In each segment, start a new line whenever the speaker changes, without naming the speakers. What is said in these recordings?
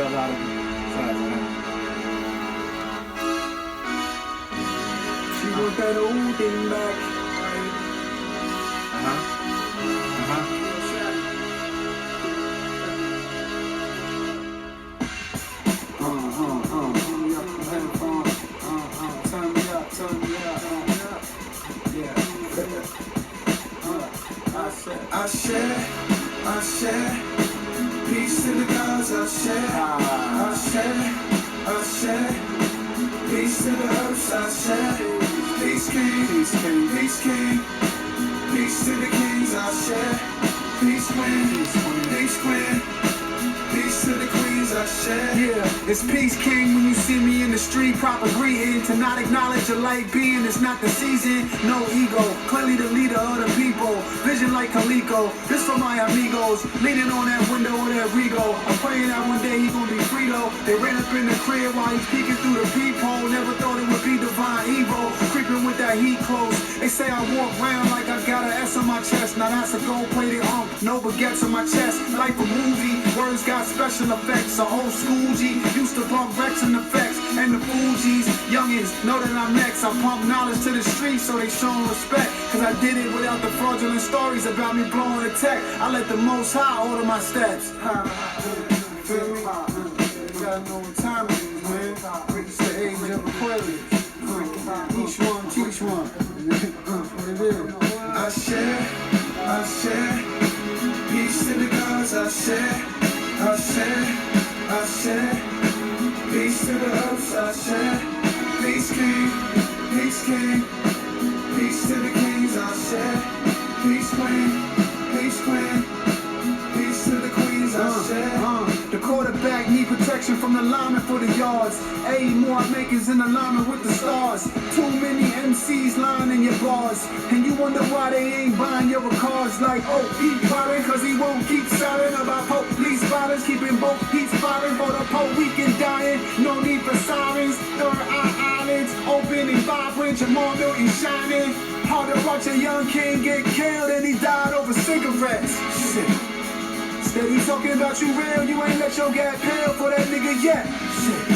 sell a lot of size. She want that old thing back. I share, peace to the gods, I share, peace to the earth, I share, peace king, peace to the kings, I share, peace queen, peace to the queens, I share. Yeah, it's peace king when you see me in the street, proper greeting, to not acknowledge a light being, it's not the season, no ego, clearly the leader of the people, vision like Calico, this for my amigos, leaning on that window of that Rego, I'm praying that one day he gonna be free though, they ran up in the crib while he's peeking through the peephole, never thought it would be divine evil, creeping with that heat close, they say I walk round like I got an S on my chest, now that's a gold-plated no baguettes on my chest, like a movie, words got special effects, a old school G, used to bump Rex and effects, and the Fugees, youngins, know that I'm next, I pump knowledge to the streets so they showing respect, cause I did it without the fraudulent stories about me blowing a tech, I let the Most High order my steps. Feel me? You gotta know what time it is, man, it's the age of Aquarius, each one teach one, what it is. I share, peace to the gods, I share, peace to the earth, I share, peace king, peace to the kings, I share, peace queen, peace to the queens, I share. The quarterback need protection from the lineman for the yards. A more makers in alignment with the stars. Too many MCs lying in your bars, and you wonder why they ain't buying your cars. Like, oh, he firing cause he won't keep silent about police violence, keeping both heats firing for the Pope weekend dying. No need for sirens, third eye islands open and vibrant, JAMAAR Milton shining. Hard to watch a young king get killed and he died over cigarettes. Shit. Steady talking about you real, you ain't let your gat pale for that nigga yet. Shit.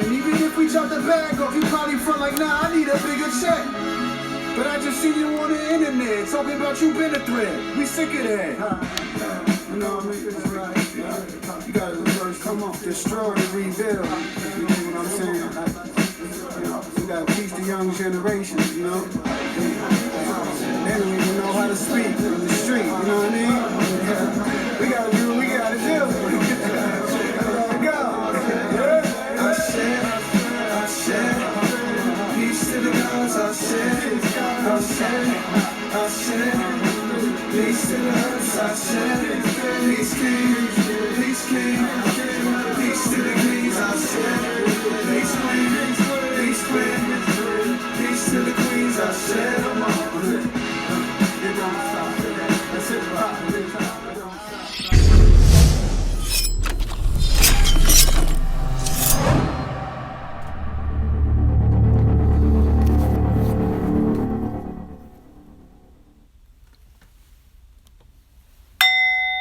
And even if we drop the bag off, you probably front like, nah, I need a bigger check. But I just seen you on the internet, talking about you been a threat. We sick of that. You know what I mean? It's right. You gotta first come on, destroy and rebuild. You know what I'm saying? You know, you gotta teach the young generation, you know? They don't even know how to speak in the street, you know what I mean? We gotta do what we gotta do. There we go. I share, peace to the gods, I share, peace to the earth, I share, peace king, peace to the kings, I share, peace queen, peace to the queens, I share.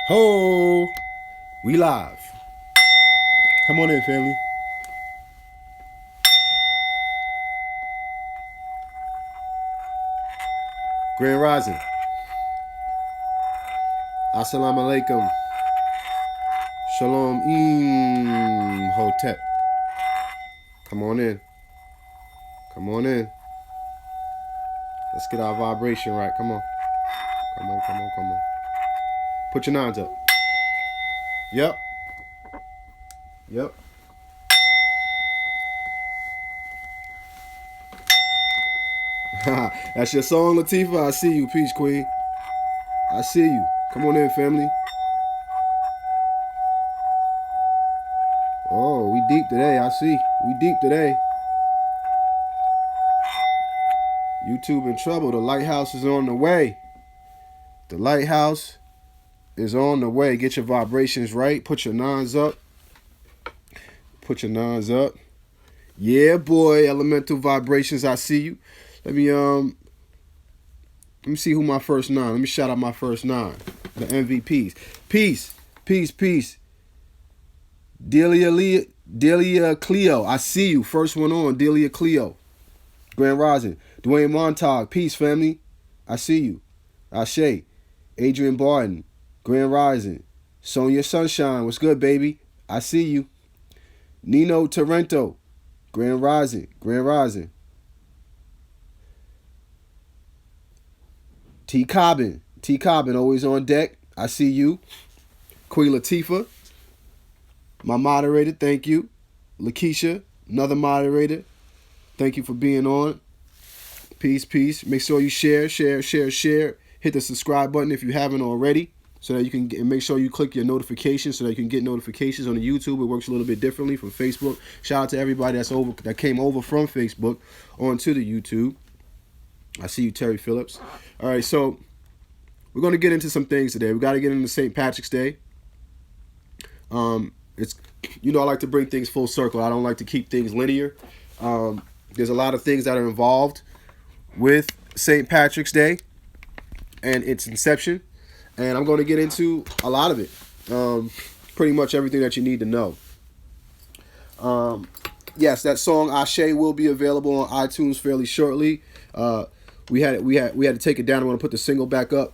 Ho, we live. Come on in, family. Grand Rising. Assalamu alaikum. Shalom Hotep. Come on in. Come on in. Let's get our vibration right. Come on. Come on, come on, come on. Put your nines up. Yep. Yep. That's your song, Latifah. I see you, Peach Queen. I see you. Come on in, family. Oh, we deep today. I see. We deep today. YouTube in trouble. The lighthouse is on the way. The lighthouse is on the way. Get your vibrations right. Put your nines up. Put your nines up. Yeah, boy. Elemental vibrations. I see you. Let me see who my first nine. Let me shout out my first nine. The MVPs. Peace. Peace. Peace. Delia Cleo, I see you. First one on, Delia Cleo. Grand Rising. Dwayne Montag, peace, family. I see you. Ashe. Adrian Barton, Grand Rising. Sonia Sunshine, what's good, baby? I see you. Nino Torrento, Grand Rising. Grand Rising. T. Cobbin, always on deck. I see you. Queen Latifah, my moderator, thank you. Lakeisha, another moderator, thank you for being on. Peace, peace. Make sure you share. Hit the subscribe button if you haven't already, so that you can and make sure you click your notifications so that you can get notifications on the YouTube. It works a little bit differently from Facebook. Shout out to everybody that came over from Facebook onto the YouTube. I see you, Terry Phillips. All right, so we're going to get into some things today. We got to get into St. Patrick's Day. It's, I like to bring things full circle. I don't like to keep things linear. There's a lot of things that are involved with St. Patrick's Day and its inception, and I'm going to get into a lot of it. Pretty much everything that you need to know. Yes, that song Ashe will be available on iTunes fairly shortly. We had to take it down. I want to put the single back up.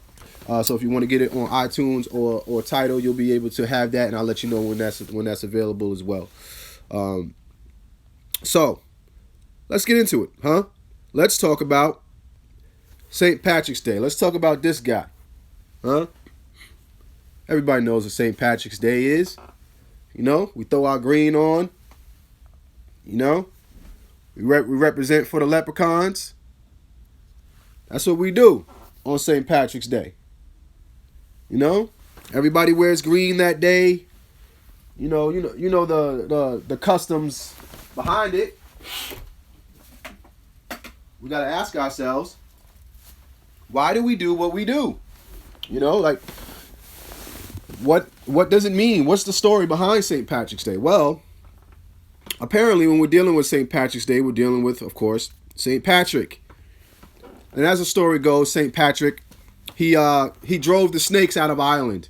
So if you want to get it on iTunes or Tidal, you'll be able to have that, and I'll let you know when that's available as well. So let's get into it, huh? Let's talk about St. Patrick's Day. Let's talk about this guy, huh? Everybody knows what St. Patrick's Day is. We throw our green on. We represent for the leprechauns. That's what we do on St. Patrick's Day. Everybody wears green that day. The customs behind it. We got to ask ourselves, why do we do what we do? What does it mean? What's the story behind St. Patrick's Day? Well, apparently when we're dealing with St. Patrick's Day, we're dealing with, of course, St. Patrick. And as the story goes, St. Patrick, he drove the snakes out of Ireland.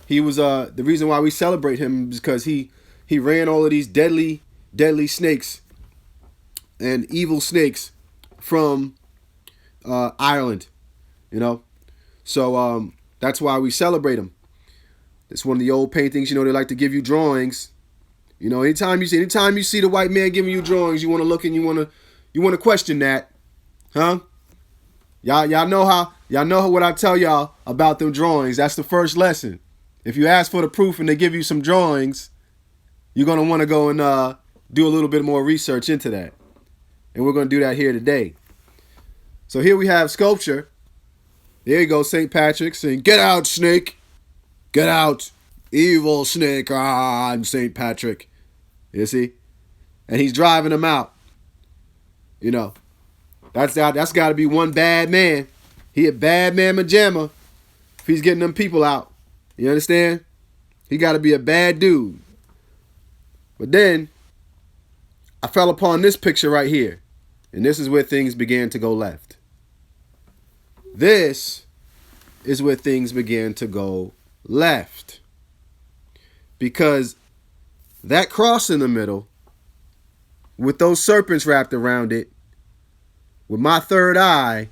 He was the reason why we celebrate him is because he ran all of these deadly snakes and evil snakes from Ireland. So that's why we celebrate him. It's one of the old paintings. They like to give you drawings. Anytime you see the white man giving you drawings, you want to look and you want to question that. Huh? Y'all know what I tell y'all about them drawings. That's the first lesson. If you ask for the proof and they give you some drawings, you're going to want to go and do a little bit more research into that. And we're going to do that here today. So here we have sculpture. There you go, St. Patrick saying, "Get out, snake. Get out, evil snake. I'm St. Patrick." You see? And he's driving him out. That's got to be one bad man. He a bad man majama if he's getting them people out. You understand? He got to be a bad dude. But then I fell upon this picture right here. And this is where things began to go left. This is where things began to go left. Because that cross in the middle, with those serpents wrapped around it, with my third eye,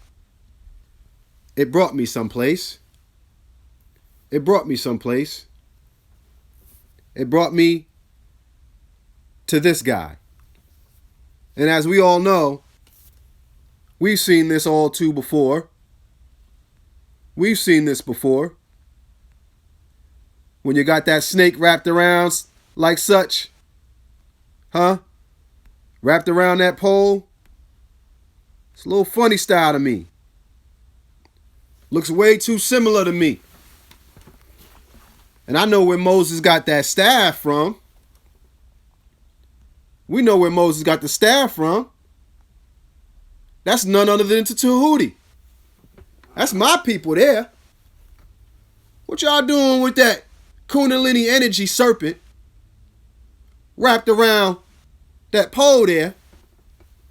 it brought me someplace. It brought me someplace. It brought me to this guy. And as we all know, we've seen this all too before. We've seen this before. When you got that snake wrapped around like such, huh? Wrapped around that pole. It's a little funny style to me. Looks way too similar to me. And I know where Moses got that staff from. We know where Moses got the staff from. That's none other than Tahuti. That's my people there. What y'all doing with that Kundalini energy serpent wrapped around that pole there?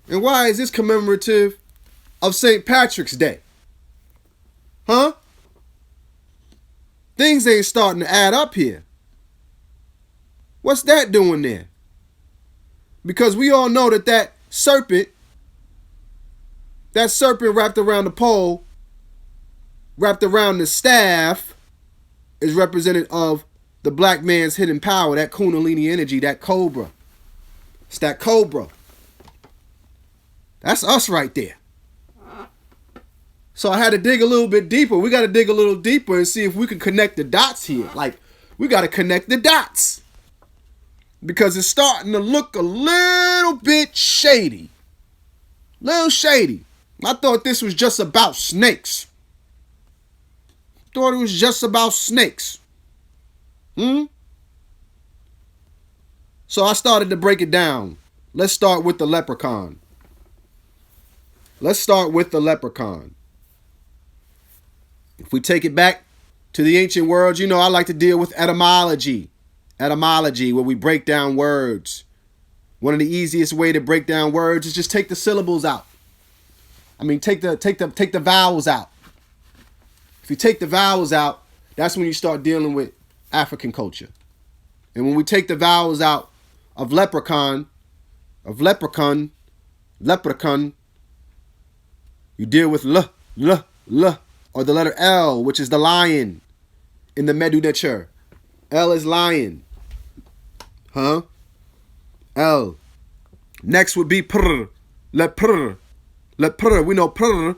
And why is this commemorative of St. Patrick's Day? Huh? Things ain't starting to add up here. What's that doing there? Because we all know that serpent wrapped around the pole, wrapped around the staff, is representative of the black man's hidden power, that Kundalini energy, that cobra. It's that cobra. That's us right there. So I had to dig a little bit deeper. We got to dig a little deeper and see if we can connect the dots here. Like, we got to connect the dots. Because it's starting to look a little bit shady. Little shady. I thought this was just about snakes. Thought it was just about snakes. So I started to break it down. Let's start with the leprechaun. Let's start with the leprechaun. If we take it back to the ancient world, you know, I like to deal with etymology. Etymology, where we break down words. One of the easiest way to break down words is just take the syllables out. I mean, take the vowels out. If you take the vowels out, that's when you start dealing with African culture. And when we take the vowels out of leprechaun, you deal with l, or the letter L, which is the lion in the Medu Neter. L is lion. L. Next would be pr, le pr. Le pr, we know pr.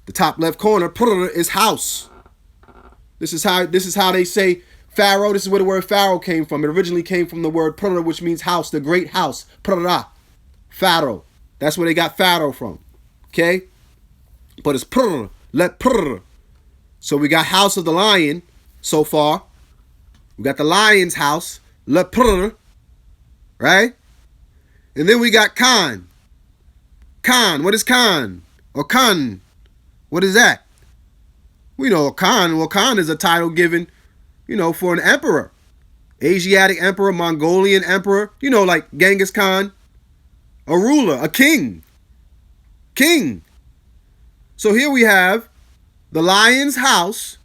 The top left corner, pr is house. This is how they say Pharaoh. This is where the word Pharaoh came from. It originally came from the word pr, which means house, the great house. Pra. Pharaoh. That's where they got Pharaoh from. Okay? But it's pr, let pr. So we got house of the lion so far. We got the lion's house, le pr. Right? And then we got Khan. Khan, what is Khan? Or Khan, what is that? We know Khan. Well, Khan is a title given, you know, for an emperor. Asiatic emperor, Mongolian emperor, you know, like Genghis Khan. A ruler, a king. King. So here we have the lion's house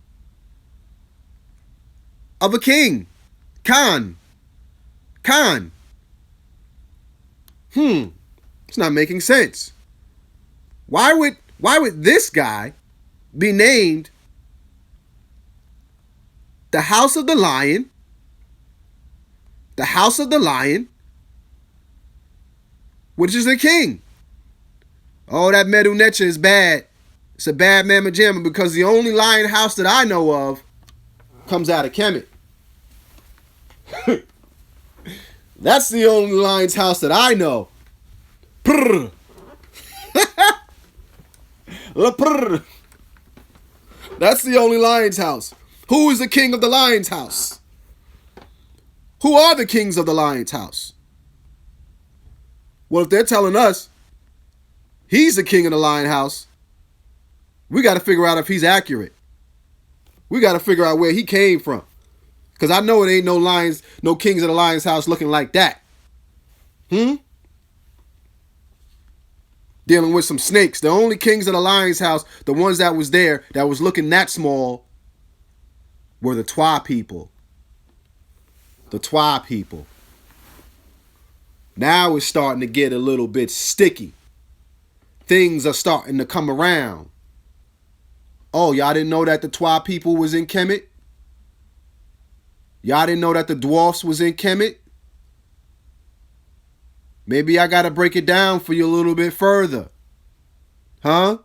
of a king. Khan. Khan. It's not making sense. Why would this guy be named the House of the Lion? The House of the Lion, which is the king. Oh, that Medu Neter is bad. It's a bad mamma jamma because the only lion house that I know of comes out of Kemet. That's the only lion's house that I know. Prr. La prr. That's the only lion's house. Who is the king of the lion's house? Who are the kings of the lion's house? Well, if they're telling us he's the king of the lion house, we got to figure out if he's accurate. We got to figure out where he came from. Because I know it ain't no lions, no kings of the lion's house looking like that. Dealing with some snakes. The only kings of the lion's house, the ones that was there, that was looking that small, were the Twa people. The Twa people. Now it's starting to get a little bit sticky. Things are starting to come around. Oh, y'all didn't know that the Twa people was in Kemet? Y'all didn't know that the dwarfs was in Kemet? Maybe I got to break it down for you a little bit further. Huh?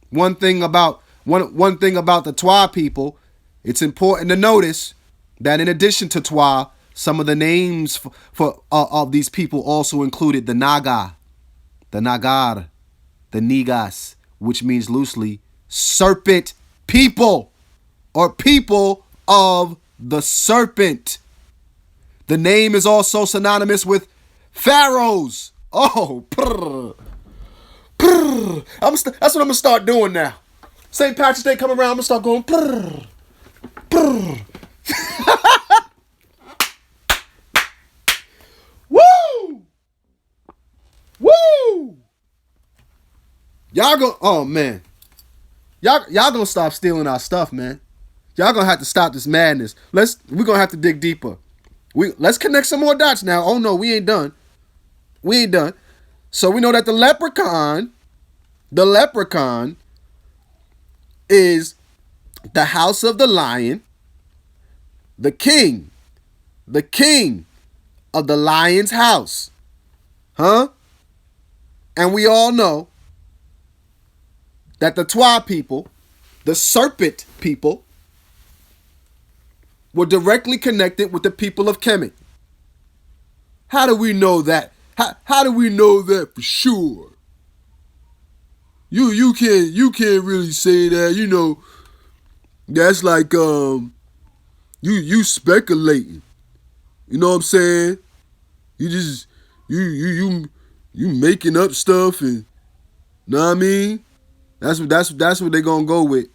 One thing about the Twa people, it's important to notice that in addition to Twa, some of the names of these people also included the Naga, the Nagar, the Nigas, which means loosely serpent people or people of the serpent. The name is also synonymous with pharaohs. Oh, prr, prr. That's what I'm going to start doing now. St. Patrick's Day coming around, I'm going to start going prr, prr. Woo! Woo! Y'all go, oh man. Y'all gonna stop stealing our stuff, man. Y'all gonna have to stop this madness. We're gonna have to dig deeper. Let's connect some more dots now. Oh no, we ain't done. We ain't done. So we know that the leprechaun is the house of the lion, the king of the lion's house. Huh? And we all know that the Twa people, the serpent people, were directly connected with the people of Kemet. How do we know that? How do we know that for sure? You can't really say that. You know, that's like you speculating. You know what I'm saying? You just you making up stuff, and know what I mean? That's what they're gonna go with.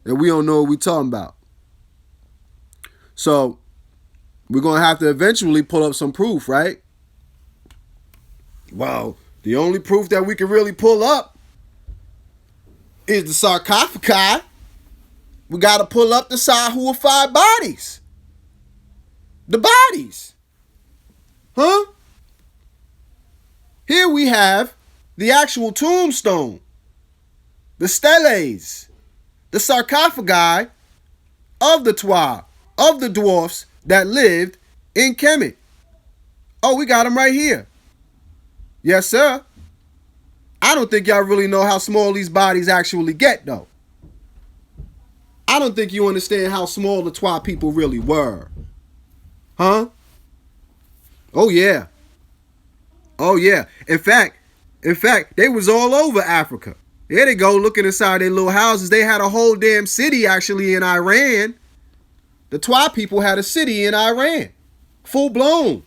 And we don't know what we talking about. So we're gonna have to eventually pull up some proof, right? Well, the only proof that we can really pull up is the sarcophagi. We gotta pull up the Sahuified bodies. The bodies. Huh? Here we have the actual tombstone, the steles, the sarcophagi of the Twa, of the dwarfs that lived in Kemet. Oh, we got them right here. Yes, sir. I don't think y'all really know how small these bodies actually get, though. I don't think you understand how small the Twa people really were. Huh? Oh, yeah. Oh, yeah. In fact, they was all over Africa. There they go, looking inside their little houses. They had a whole damn city, actually, in Iran. The Twa people had a city in Iran. Full blown.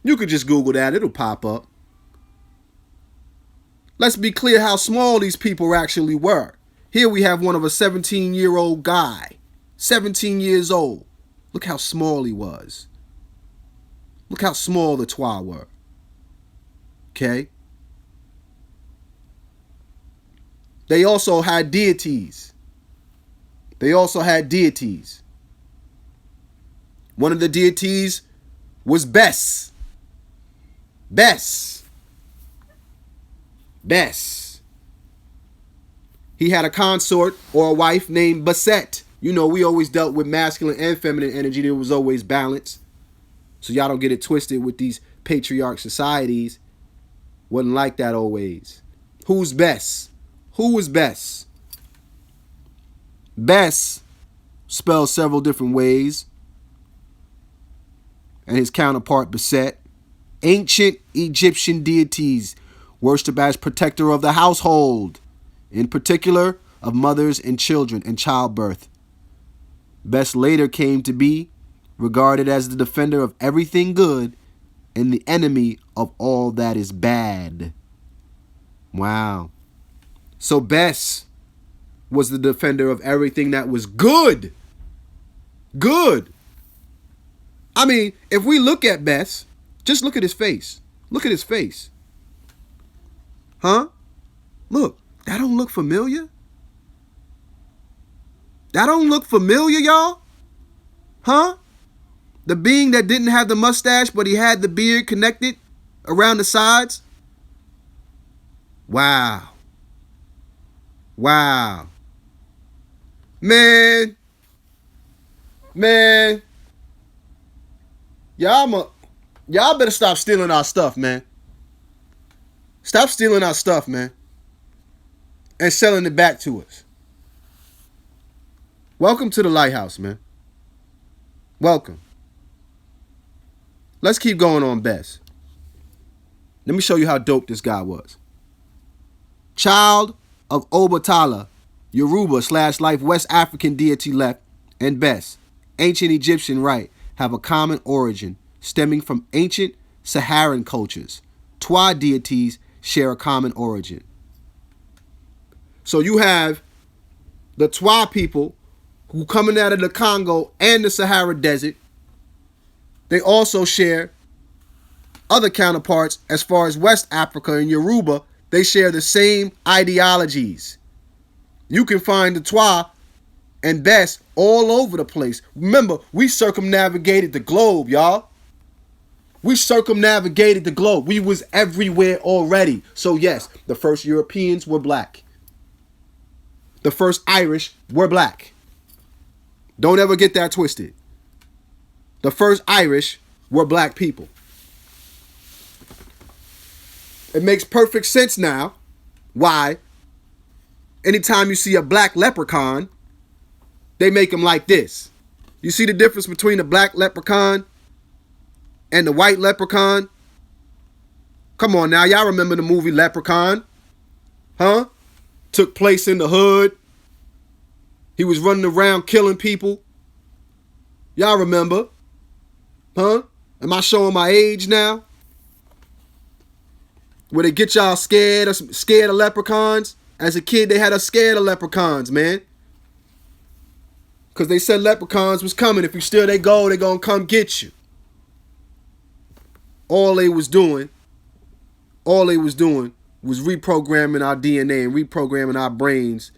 You could just Google that. It'll pop up. Let's be clear how small these people actually were. Here we have one of a 17-year-old guy. 17 years old. Look how small he was. Look how small the Twa were. Okay? They also had deities. One of the deities was Bes. He had a consort or a wife named Basset. You know, we always dealt with masculine and feminine energy. There was always balance. So y'all don't get it twisted with these patriarch societies. Wasn't like that always. Who's Bes? Who was Bes? Bes, spelled several different ways, and his counterpart Basset. Ancient Egyptian deities worshipped as protector of the household, in particular of mothers and children and childbirth. Bes later came to be regarded as the defender of everything good and the enemy of all that is bad. Wow. So Bes was the defender of everything that was good. Good. I mean, if we look at Bes, just look at his face. Look at his face. Huh? Look, that don't look familiar? That don't look familiar, y'all? Huh? The being that didn't have the mustache, but he had the beard connected around the sides? Wow. Wow. Man. Y'all better stop stealing our stuff, man. Stop stealing our stuff, man. And selling it back to us. Welcome to the Lighthouse, man. Welcome. Let's keep going on Bes. Let me show you how dope this guy was. Child of Obatala, Yoruba/Life West African deity left, and Bes, ancient Egyptian right, have a common origin stemming from ancient Saharan cultures. Twa deities share a common origin. So you have the Twa people who coming out of the Congo and the Sahara Desert. They also share other counterparts as far as West Africa and Yoruba. They share the same ideologies. You can find the Twa And that's all over the place. Remember, we circumnavigated the globe, y'all. We circumnavigated the globe. We was everywhere already. So yes, the first Europeans were black. The first Irish were black. Don't ever get that twisted. The first Irish were black people. It makes perfect sense now why anytime you see a black leprechaun, they make him like this. You see the difference between the black leprechaun and the white leprechaun? Come on now, y'all remember the movie Leprechaun? Huh? Took place in the hood. He was running around killing people. Y'all remember? Huh? Am I showing my age now? Where they get y'all scared of leprechauns? As a kid, they had us scared of leprechauns, man. Because they said leprechauns was coming. If you steal their gold, they gonna come get you. All they was doing was reprogramming our DNA and reprogramming our brains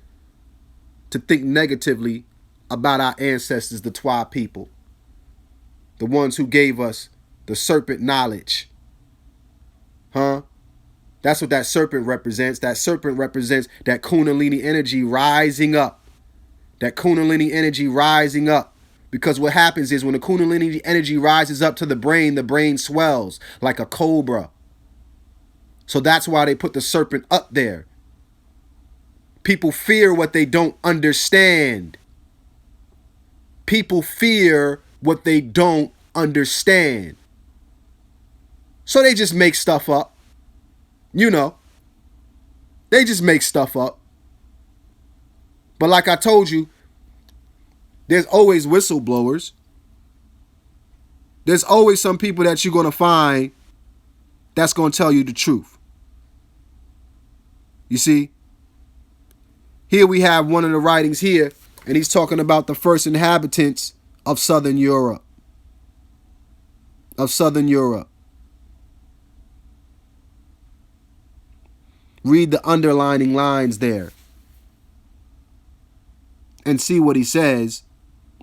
to think negatively about our ancestors, the Twa people. The ones who gave us the serpent knowledge. Huh? That's what that serpent represents. That serpent represents that Kundalini energy rising up. That Kundalini energy rising up. Because what happens is when the Kundalini energy rises up to the brain swells like a cobra. So that's why they put the serpent up there. People fear what they don't understand. People fear what they don't understand. So they just make stuff up. You know. They just make stuff up. But like I told you, there's always whistleblowers. There's always some people that you're going to find that's going to tell you the truth. You see? Here we have one of the writings here, and he's talking about the first inhabitants of Southern Europe. Of Southern Europe. Read the underlining lines there and see what he says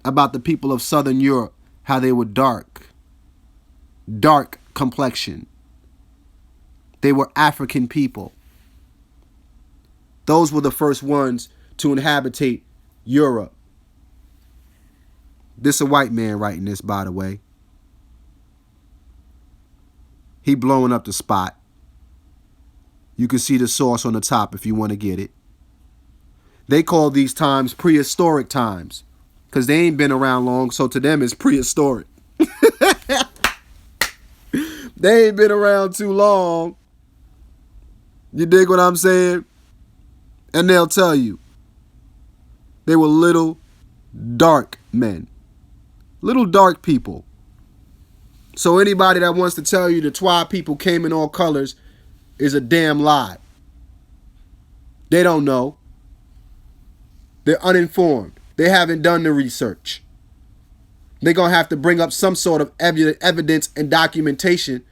about the people of Southern Europe, how they were dark complexion. They were African people. Those were the first ones to inhabitate Europe. This a white man writing this, by the way. He blowing up the spot. You can see the source on the top if you want to get it. They call these times prehistoric times because they ain't been around long, so to them it's prehistoric. They ain't been around too long. You dig what I'm saying? And they'll tell you they were little dark men. Little dark people. So anybody that wants to tell you the Twa people came in all colors is a damn lie. They don't know. They're uninformed. They haven't done the research. They're going to have to bring up some sort of evidence and documentation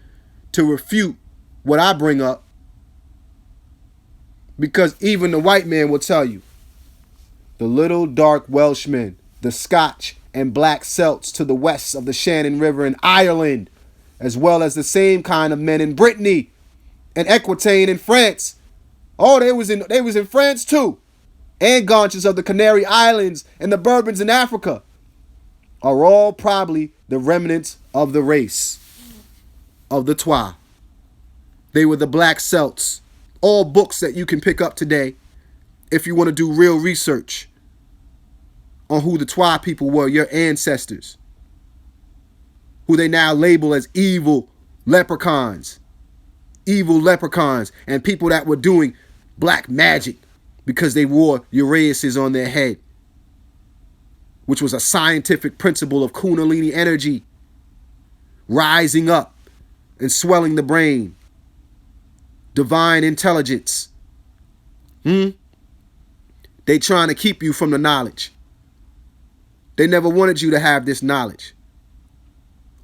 to refute what I bring up. Because even the white man will tell you, the little dark Welshmen, the Scotch and black Celts to the west of the Shannon River in Ireland, as well as the same kind of men in Brittany and Aquitaine in France. Oh, they was in France too. And Gaunches of the Canary Islands and the Bourbons in Africa are all probably the remnants of the race of the Twa. They were the black Celts. All books that you can pick up today if you want to do real research on who the Twa people were, your ancestors, who they now label as evil leprechauns, and people that were doing black magic because they wore uraeuses on their head, which was a scientific principle of Kundalini energy rising up and swelling the brain. Divine intelligence. They trying to keep you from the knowledge. They never wanted you to have this knowledge.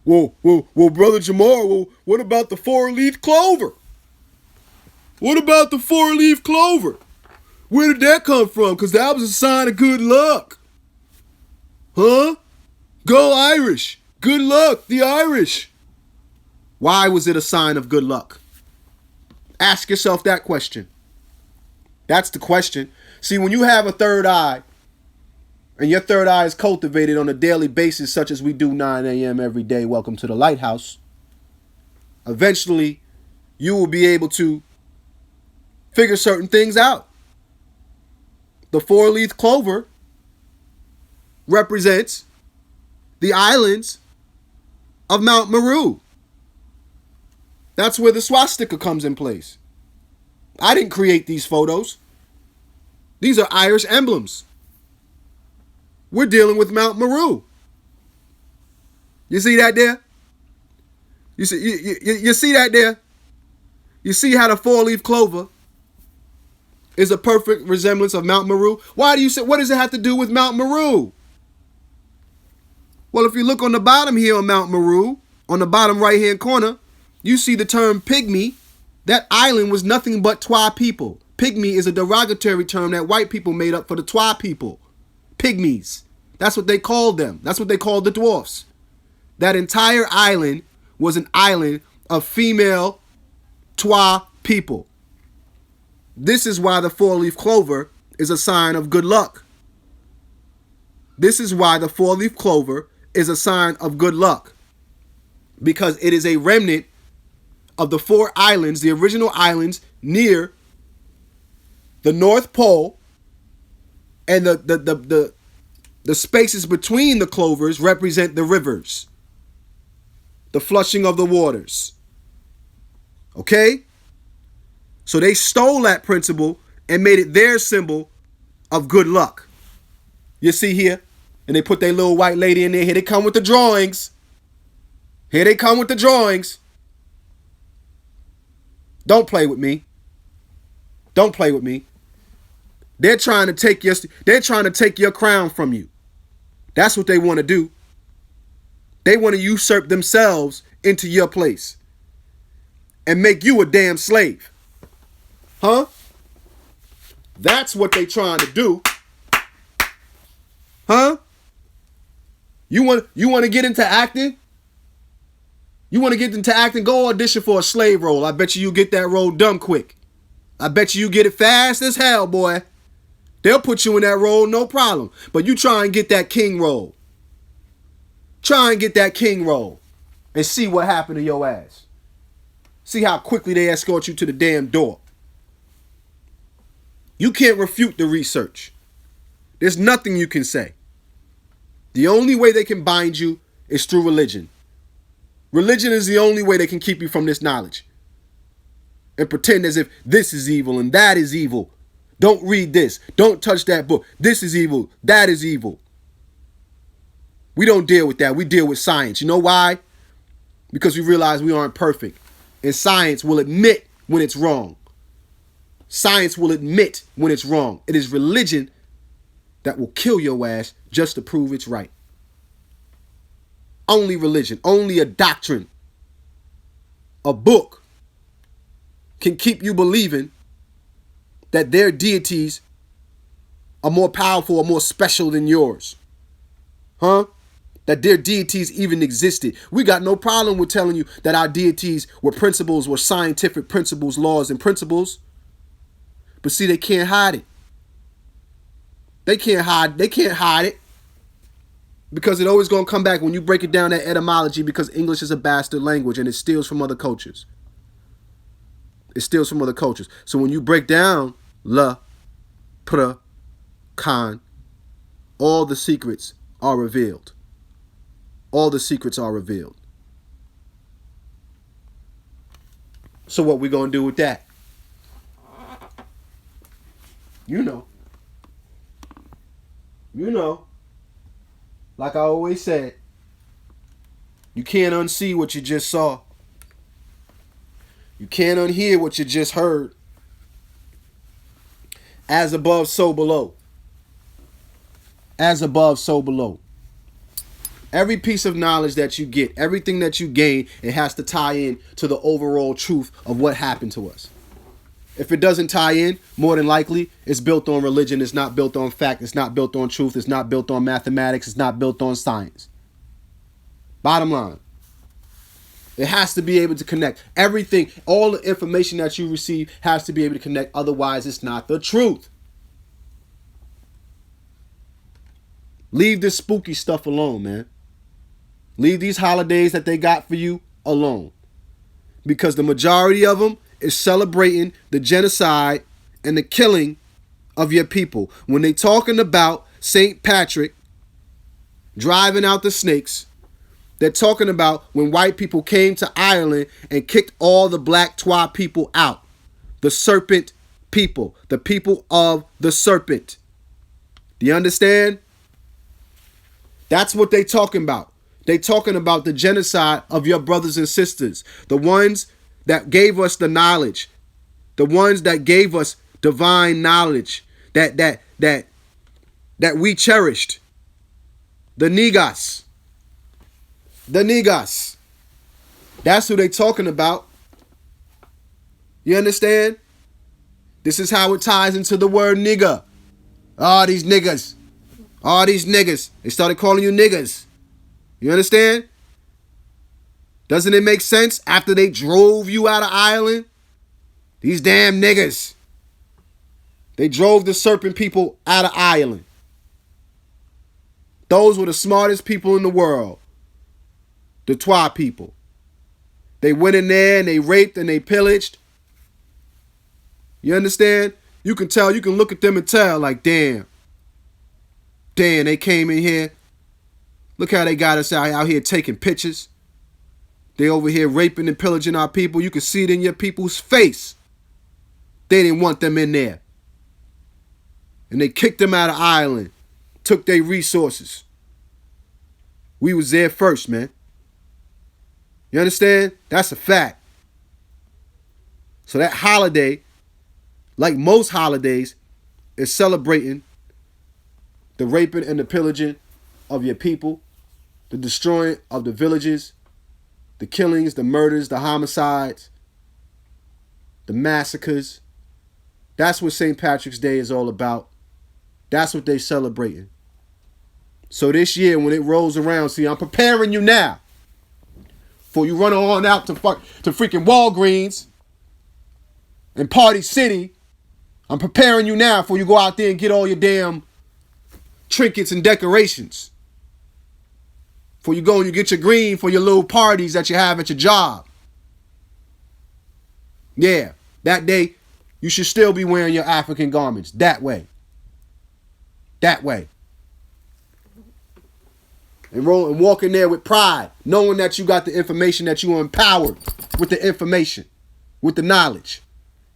Well, Brother JAMAAR, well, what about the four-leaf clover? What about the four-leaf clover? Where did that come from? Because that was a sign of good luck. Huh? Go Irish. Good luck, the Irish. Why was it a sign of good luck? Ask yourself that question. That's the question. See, when you have a third eye, and your third eye is cultivated on a daily basis, such as we do 9 a.m. every day, welcome to the Lighthouse, eventually you will be able to figure certain things out. The four-leaf clover represents the islands of Mount Meru. That's where the swastika comes in place. I didn't create these photos. These are Irish emblems. We're dealing with Mount Meru. You see that there? You see that there? You see how the four-leaf clover is a perfect resemblance of Mount Meru? Why do you say, what does it have to do with Mount Meru? Well, if you look on the bottom here on Mount Meru, on the bottom right-hand corner, you see the term pygmy. That island was nothing but Twa people. Pygmy is a derogatory term that white people made up for the Twa people. Pygmies. That's what they called them. That's what they called the dwarfs. That entire island was an island of female Twa people. This is why the four-leaf clover is a sign of good luck. This is why the four-leaf clover is a sign of good luck. Because it is a remnant of the four islands, the original islands near the North Pole, and the spaces between the clovers represent the rivers, the flushing of the waters. Okay? So they stole that principle and made it their symbol of good luck. You see here? And they put their little white lady in there. Here they come with the drawings. Here they come with the drawings. Don't play with me. Don't play with me. They're trying to take your crown from you. That's what they want to do. They want to usurp themselves into your place and make you a damn slave. Huh? That's what they trying to do. Huh? You want to get into acting? You want to get into acting? Go audition for a slave role. I bet you get that role done quick. I bet you get it fast as hell, boy. They'll put you in that role, no problem. But you try and get that king role. Try and get that king role and see what happened to your ass. See how quickly they escort you to the damn door. You can't refute the research. There's nothing you can say. The only way they can bind you is through religion. Religion is the only way they can keep you from this knowledge. And pretend as if this is evil and that is evil. Don't read this. Don't touch that book. This is evil. That is evil. We don't deal with that. We deal with science. You know why? Because we realize we aren't perfect. And science will admit when it's wrong. Science will admit when it's wrong. It is religion that will kill your ass just to prove it's right. Only religion, only a doctrine, a book can keep you believing that their deities are more powerful or more special than yours. Huh? That their deities even existed. We got no problem with telling you that our deities were principles, were scientific principles, laws, and principles. But see, they can't hide it. They can't hide it. Because it's always going to come back when you break it down, that etymology, because English is a bastard language and it steals from other cultures. It steals from other cultures. So when you break down la, pra, kan, all the secrets are revealed. All the secrets are revealed. So what we going to do with that? You know. You know. Like I always said, you can't unsee what you just saw. You can't unhear what you just heard. As above, so below. As above, so below. Every piece of knowledge that you get, everything that you gain, it has to tie in to the overall truth of what happened to us. If it doesn't tie in, more than likely, it's built on religion. It's not built on fact. It's not built on truth. It's not built on mathematics. It's not built on science. Bottom line. It has to be able to connect. Everything, all the information that you receive has to be able to connect. Otherwise, it's not the truth. Leave this spooky stuff alone, man. Leave these holidays that they got for you alone. Because the majority of them is celebrating the genocide and the killing of your people. When they talking about St. Patrick driving out the snakes, they're talking about when white people came to Ireland and kicked all the black Twa people out. The serpent people. The people of the serpent. Do you understand? That's what they talking about. They talking about the genocide of your brothers and sisters. The ones that gave us the knowledge. The ones that gave us divine knowledge. That we cherished. The niggas. The niggas. That's who they talking about. You understand? This is how it ties into the word nigga. All these niggas. All these niggas. They started calling you niggas. You understand? Doesn't it make sense after they drove you out of Ireland? These damn niggas. They drove the serpent people out of Ireland. Those were the smartest people in the world. The Twa people. They went in there and they raped and they pillaged. You understand? You can tell, you can look at them and tell like, damn. Damn, they came in here. Look how they got us out here taking pictures. They over here raping and pillaging our people. You can see it in your people's face. They didn't want them in there. And they kicked them out of Ireland. Took their resources. We was there first, man. You understand? That's a fact. So that holiday, like most holidays, is celebrating the raping and the pillaging of your people, the destroying of the villages, the killings, the murders, the homicides, the massacres. That's what St. Patrick's Day is all about. That's what they celebrating. So this year, when it rolls around, see, I'm preparing you now. Before you run on out to freaking Walgreens and Party City, I'm preparing you now before you go out there and get all your damn trinkets and decorations. Before you go and you get your green for your little parties that you have at your job. Yeah, that day, you should still be wearing your African garments. That way. That way. And roll and walk in there with pride, knowing that you got the information, that you are empowered with the information, with the knowledge.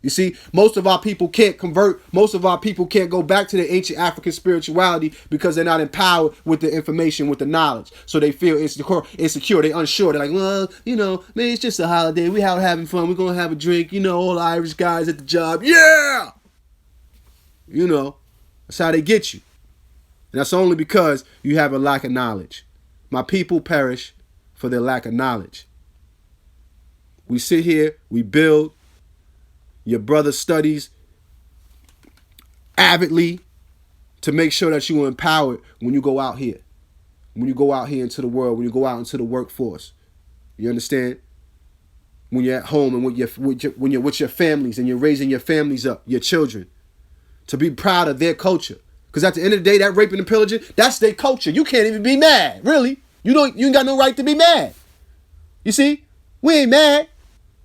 You see, most of our people can't convert. Most of our people can't go back to the ancient African spirituality because they're not empowered with the information, with the knowledge. So they feel insecure. They're unsure. They're like, well, you know, man, it's just a holiday. We out having fun. We're going to have a drink. You know, all the Irish guys at the job. Yeah! You know, that's how they get you. And that's only because you have a lack of knowledge. My people perish for their lack of knowledge. We sit here, we build. Your brother studies avidly to make sure that you are empowered when you go out here. When you go out here into the world, when you go out into the workforce. You understand? When you're at home and when you're with your families and you're raising your families up, your children, to be proud of their culture. Because at the end of the day, that raping and pillaging, that's their culture. You can't even be mad, really. You ain't got no right to be mad. You see? We ain't mad.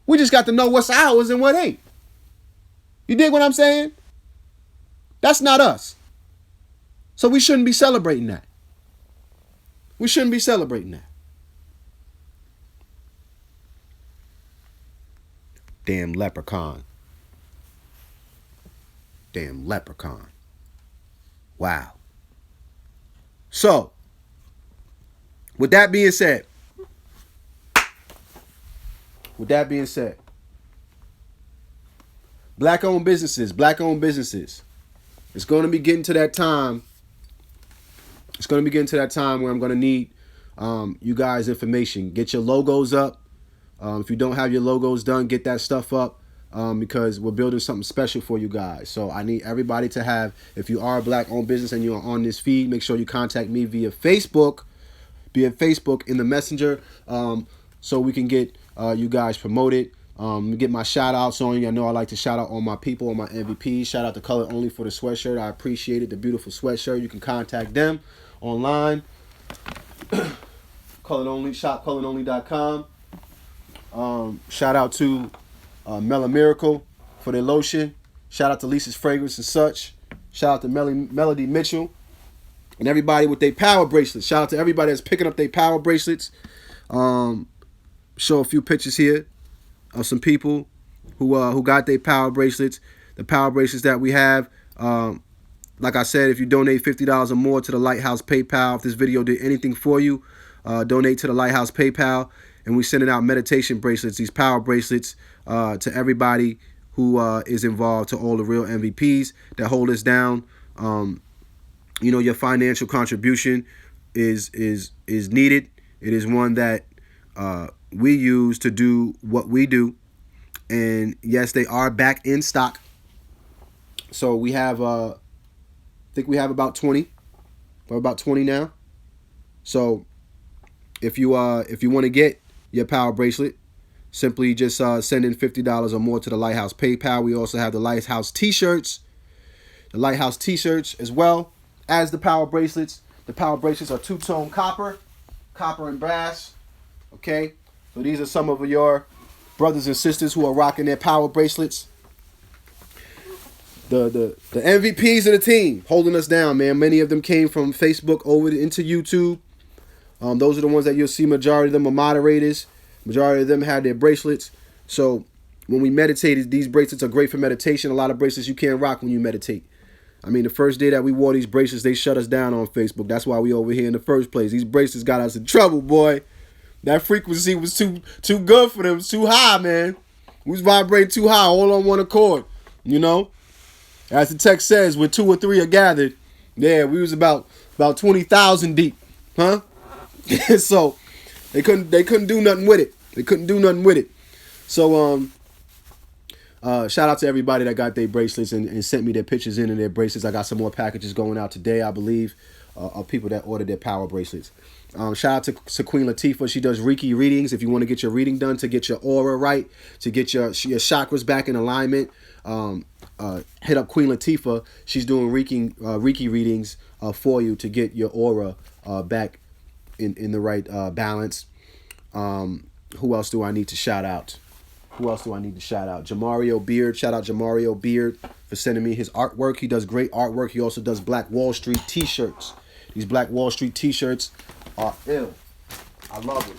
We just got to know what's ours and what ain't. You dig what I'm saying? That's not us. So we shouldn't be celebrating that. We shouldn't be celebrating that. Damn leprechaun. Damn leprechaun. Wow. So, with that being said, black-owned businesses. It's going to be getting to that time. It's going to be getting to that time where I'm going to need you guys' information. Get your logos up. If you don't have your logos done, get that stuff up. because we're building something special for you guys. So I need everybody to have, if you are a black-owned business and you are on this feed, make sure you contact me via Facebook in the messenger, so we can get you guys promoted. Get my shout outs on you. I know I like to shout out all my people, all my MVPs. Shout out to Color Only for the sweatshirt. I appreciate it. The beautiful sweatshirt. You can contact them online. Color Only, shopcoloronly.com. Shout out to Mela Miracle for their lotion. Shout out to Lisa's Fragrance and such. Shout out to Melody Mitchell and everybody with their power bracelets. Shout out to everybody that's picking up their power bracelets. Show a few pictures here of some people who got their power bracelets. The power bracelets that we have, like I said, if you donate $50 or more to the Lighthouse PayPal, if this video did anything for you, donate to the Lighthouse PayPal, and we're sending out meditation bracelets, these power bracelets, to everybody who is involved, to all the real MVPs that hold us down. You know, your financial contribution is needed. It is one that we use to do what we do. And yes, they are back in stock. So we have, I think we have about 20. We're about 20 now. So if you want to get your power bracelet, simply just send in $50 or more to the Lighthouse PayPal. We also have the Lighthouse T-shirts. The Lighthouse T-shirts as well as the power bracelets. The power bracelets are two-tone copper and brass. Okay, so these are some of your brothers and sisters who are rocking their power bracelets. The MVPs of the team holding us down, man. Many of them came from Facebook over into YouTube. Those are the ones that you'll see. Majority of them are moderators. Majority of them had their bracelets. So when we meditated, these bracelets are great for meditation. A lot of bracelets you can't rock when you meditate. I mean, the first day that we wore these bracelets, they shut us down on Facebook. That's why we over here in the first place. These bracelets got us in trouble, boy. That frequency was too good for them. It was too high, man. We was vibrating too high, all on one accord. You know? As the text says, when 2 or 3 are gathered, yeah, we was about 20,000 deep. Huh? So they couldn't do nothing with it. They couldn't do nothing with it. So shout out to everybody that got their bracelets and sent me their pictures in and their bracelets. I got some more packages going out today, I believe, of people that ordered their power bracelets. Shout out to Queen Latifah. She does Reiki readings. If you want to get your reading done, to get your aura right, to get your chakras back in alignment, hit up Queen Latifah. She's doing Reiki readings for you to get your aura back in the right balance. Who else do I need to shout out? Jamario Beard. Shout out Jamario Beard for sending me his artwork. He does great artwork. He also does Black Wall Street T-shirts. These Black Wall Street T-shirts are ill. I love it.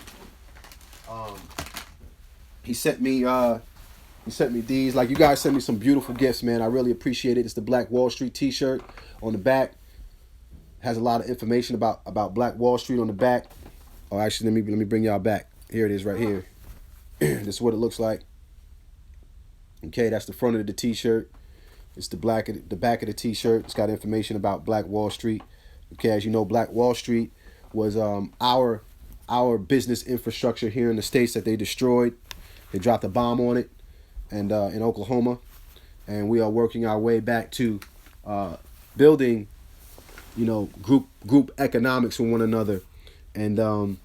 He sent me these. Like, you guys sent me some beautiful gifts, man. I really appreciate it. It's the Black Wall Street T-shirt. On the back has a lot of information about Black Wall Street on the back. Oh, actually, let me bring y'all back. Here it is right here. This is what it looks like. Okay, that's the front of the T-shirt. It's the back of the T-shirt. It's got information about Black Wall Street. Okay, as you know, Black Wall Street was our business infrastructure here in the States that they destroyed. They dropped a bomb on it, and in Oklahoma, and we are working our way back to building, group economics with one another. And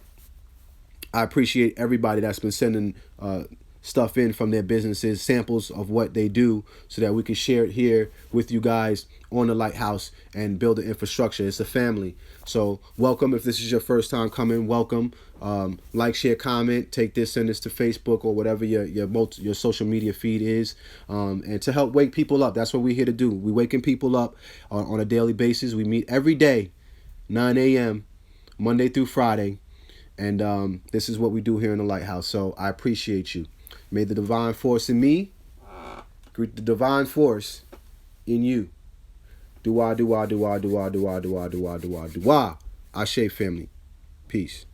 I appreciate everybody that's been sending stuff in from their businesses, samples of what they do, so that we can share it here with you guys on the Lighthouse and build the infrastructure. It's a family. So welcome. If this is your first time coming, welcome. Like, share, comment, take this, send this to Facebook or whatever your social media feed is, and to help wake people up. That's what we're here to do. We're waking people up on a daily basis. We meet every day, 9 a.m., Monday through Friday. And this is what we do here in the Lighthouse. So I appreciate you. May the divine force in me greet the divine force in you. Do-wah, do-wah, do-wah, do-wah, do-wah, do-wah, do-wah, do-wah, do-wah. Ashe family. Peace.